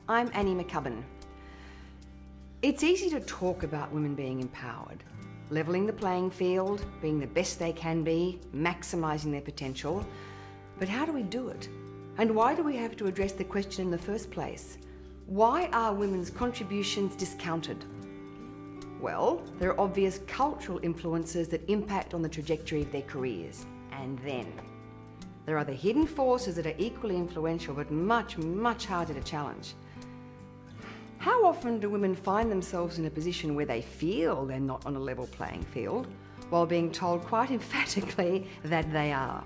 I'm Annie McCubbin. It's easy to talk about women being empowered, levelling the playing field, being the best they can be, maximising their potential. But how do we do it? And why do we have to address the question in the first place? Why are women's contributions discounted? Well, there are obvious cultural influences that impact on the trajectory of their careers. And then there are the hidden forces that are equally influential but much, much harder to challenge. How often do women find themselves in a position where they feel they're not on a level playing field, while being told quite emphatically that they are?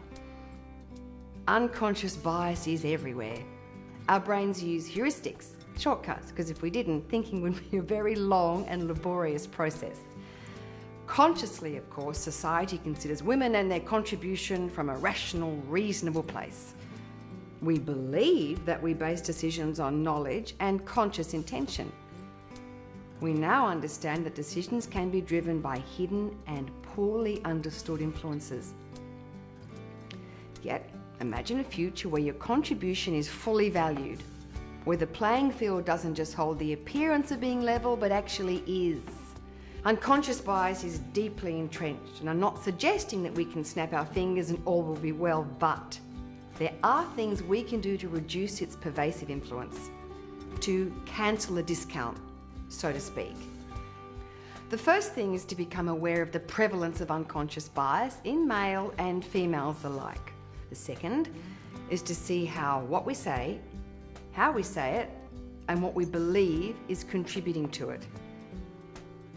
Unconscious bias is everywhere. Our brains use heuristics, shortcuts, because if we didn't, thinking would be a very long and laborious process. Consciously, of course, society considers women and their contribution from a rational, reasonable place. We believe that we base decisions on knowledge and conscious intention. We now understand that decisions can be driven by hidden and poorly understood influences. Yet, imagine a future where your contribution is fully valued, where the playing field doesn't just hold the appearance of being level, but actually is. Unconscious bias is deeply entrenched, and I'm not suggesting that we can snap our fingers and all will be well, but there are things we can do to reduce its pervasive influence, to cancel a discount, so to speak. The first thing is to become aware of the prevalence of unconscious bias in male and females alike. The second is to see how what we say, how we say it, and what we believe is contributing to it.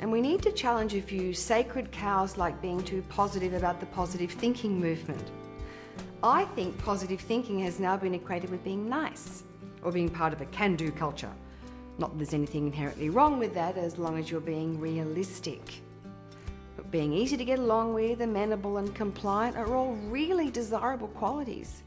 And we need to challenge a few sacred cows like being too positive about the positive thinking movement. I think positive thinking has now been equated with being nice or being part of a can-do culture. Not that there's anything inherently wrong with that as long as you're being realistic. But being easy to get along with, amenable and compliant are all really desirable qualities.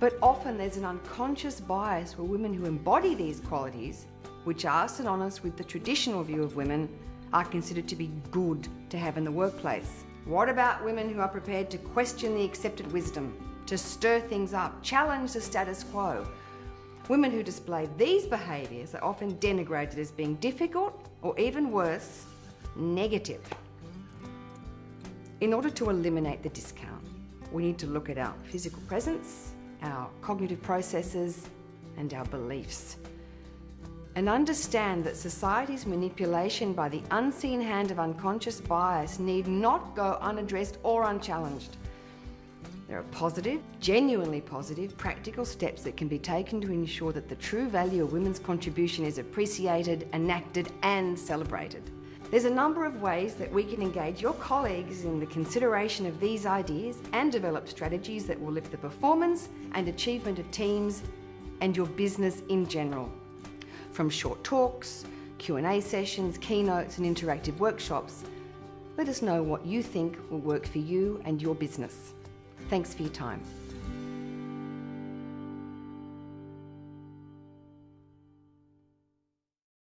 But often there's an unconscious bias where women who embody these qualities, which are synonymous with the traditional view of women, are considered to be good to have in the workplace. What about women who are prepared to question the accepted wisdom, to stir things up, challenge the status quo? Women who display these behaviours are often denigrated as being difficult, or even worse, negative. In order to eliminate the discount, we need to look at our physical presence, our cognitive processes, and our beliefs, and understand that society's manipulation by the unseen hand of unconscious bias need not go unaddressed or unchallenged. There are positive, genuinely positive, practical steps that can be taken to ensure that the true value of women's contribution is appreciated, enacted, and celebrated. There's a number of ways that we can engage your colleagues in the consideration of these ideas and develop strategies that will lift the performance and achievement of teams and your business in general. From short talks, Q&A sessions, keynotes and interactive workshops, let us know what you think will work for you and your business. Thanks for your time.